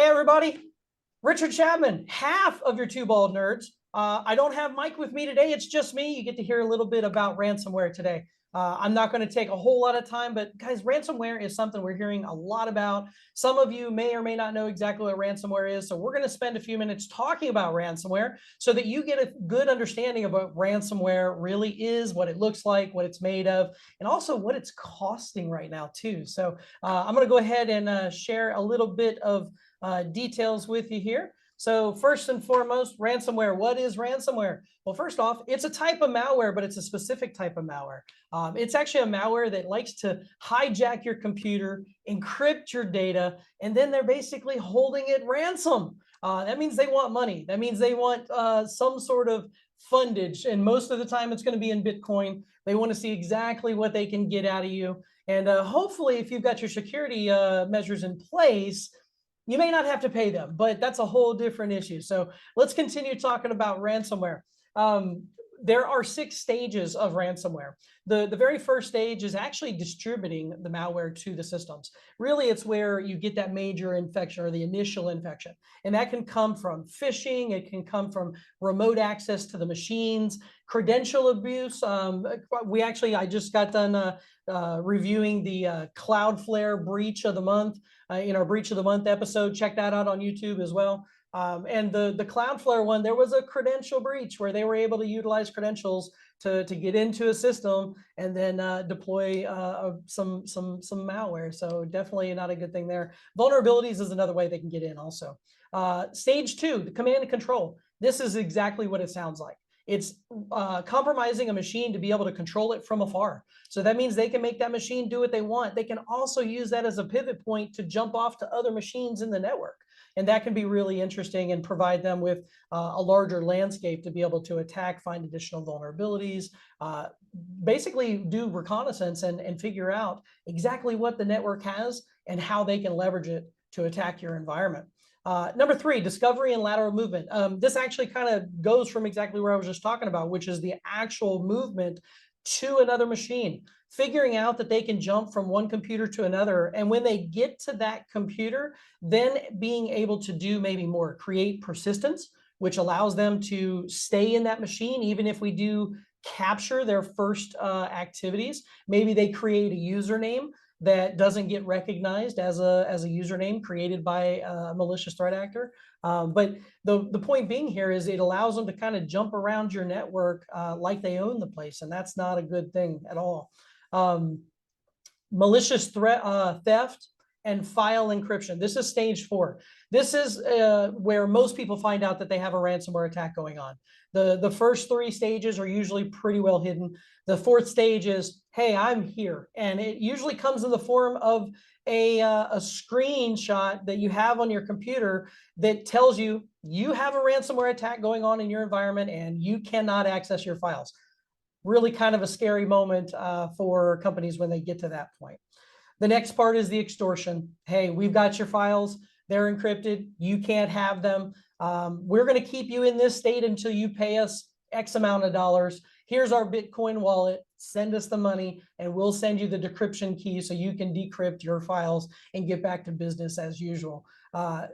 everybody, Richard Chapman, half of your two bald nerds. I don't have Mike with me today. It's just me. You get to hear a little bit about ransomware today. I'm not going to take a whole lot of time, but guys, ransomware is something we're hearing a lot about. Some of you may or may not know exactly what ransomware is. So we're going to spend a few minutes talking about ransomware so that you get a good understanding of what ransomware really is, what it looks like, what it's made of, and also what it's costing right now too. So I'm going to go ahead and share a little bit of details with you here. So first and foremost, ransomware. What is ransomware? Well, first off, it's a type of malware, but it's a specific type of malware. It's actually a malware that likes to hijack your computer, encrypt your data, and then they're basically holding it ransom. That means they want money. That means they want some sort of fundage, and most of the time it's going to be in Bitcoin. They want to see exactly what they can get out of you. And hopefully, if you've got your security measures in place, you may not have to pay them, but that's a whole different issue. So let's continue talking about ransomware. There are 6 stages of ransomware. The very first stage is actually distributing the malware to the systems. Really, it's where you get that major infection or the initial infection. And that can come from phishing. It can come from remote access to the machines, credential abuse. I just got done reviewing the Cloudflare breach of the month. In our breach of the month episode, check that out on YouTube as well. And the Cloudflare one, there was a credential breach where they were able to utilize credentials to get into a system and then deploy some malware. So definitely not a good thing there. Vulnerabilities is another way they can get in also. Stage 2, the command and control. This is exactly what it sounds like. It's compromising a machine to be able to control it from afar. So that means they can make that machine do what they want. They can also use that as a pivot point to jump off to other machines in the network. And that can be really interesting and provide them with a larger landscape to be able to attack, find additional vulnerabilities, basically do reconnaissance and figure out exactly what the network has and how they can leverage it to attack your environment. Number 3, discovery and lateral movement. This actually kind of goes from exactly where I was just talking about, which is the actual movement to another machine, figuring out that they can jump from one computer to another. And when they get to that computer, then being able to do maybe more, create persistence, which allows them to stay in that machine, even if we do capture their first activities. Maybe they create a username that doesn't get recognized as a username created by a malicious threat actor. But the point being here is it allows them to kind of jump around your network like they own the place, and that's not a good thing at all. Malicious theft and file encryption. This is stage 4. This is where most people find out that they have a ransomware attack going on. The first 3 stages are usually pretty well hidden. The 4th stage is, hey, I'm here. And it usually comes in the form of a screenshot that you have on your computer that tells you you have a ransomware attack going on in your environment and you cannot access your files. Really kind of a scary moment for companies when they get to that point. The next part is the extortion. Hey, we've got your files. They're encrypted. You can't have them. We're going to keep you in this state until you pay us X amount of dollars. Here's our Bitcoin wallet. Send us the money and we'll send you the decryption key so you can decrypt your files and get back to business as usual.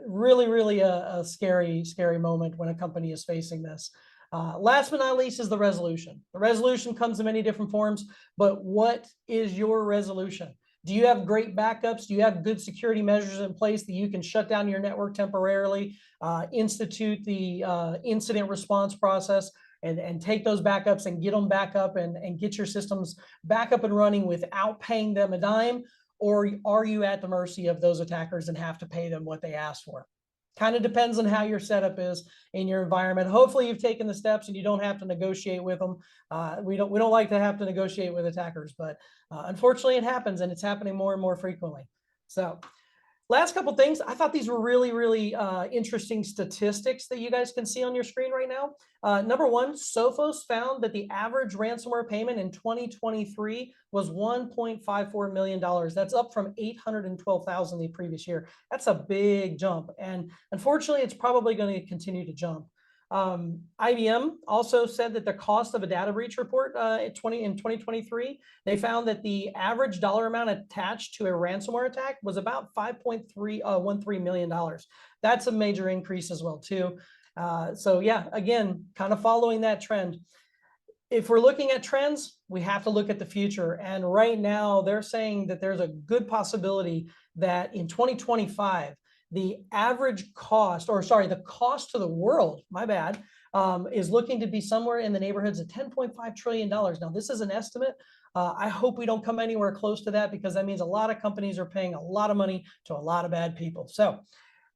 Really a scary moment when a company is facing this. Last but not least is the resolution. The resolution comes in many different forms, but what is your resolution? Do you have great backups? Do you have good security measures in place that you can shut down your network temporarily, institute the incident response process, and take those backups and get them back up and get your systems back up and running without paying them a dime? Or are you at the mercy of those attackers and have to pay them what they asked for? Kind of depends on how your setup is in your environment. Hopefully you've taken the steps and you don't have to negotiate with them. We don't like to have to negotiate with attackers, but unfortunately it happens and it's happening more and more frequently. So last couple things, I thought these were really interesting statistics that you guys can see on your screen right now. Number 1, Sophos found that the average ransomware payment in 2023 was $1.54 million. That's up from $812,000 the previous year. That's a big jump. And unfortunately, it's probably going to continue to jump. IBM also said that the cost of a data breach report in 2023, they found that the average dollar amount attached to a ransomware attack was about $5.13 million. That's a major increase as well too. So yeah, again, kind of following that trend. If we're looking at trends, we have to look at the future. And right now, they're saying that there's a good possibility that in 2025, the average cost, or sorry, the cost to the world, my bad, is looking to be somewhere in the neighborhoods of $10.5 trillion. Now, this is an estimate. I hope we don't come anywhere close to that, because that means a lot of companies are paying a lot of money to a lot of bad people. So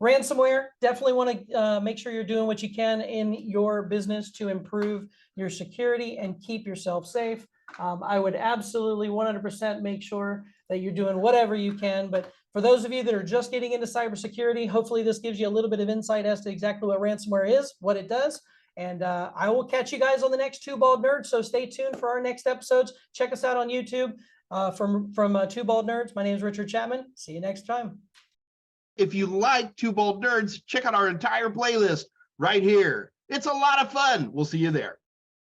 ransomware, definitely want to make sure you're doing what you can in your business to improve your security and keep yourself safe. I would absolutely 100% make sure that you're doing whatever you can. But for those of you that are just getting into cybersecurity, hopefully this gives you a little bit of insight as to exactly what ransomware is, what it does. And I will catch you guys on the next Two Bald Nerds. So stay tuned for our next episodes. Check us out on YouTube from Two Bald Nerds. My name is Richard Chapman. See you next time. If you like Two Bald Nerds, check out our entire playlist right here. It's a lot of fun. We'll see you there.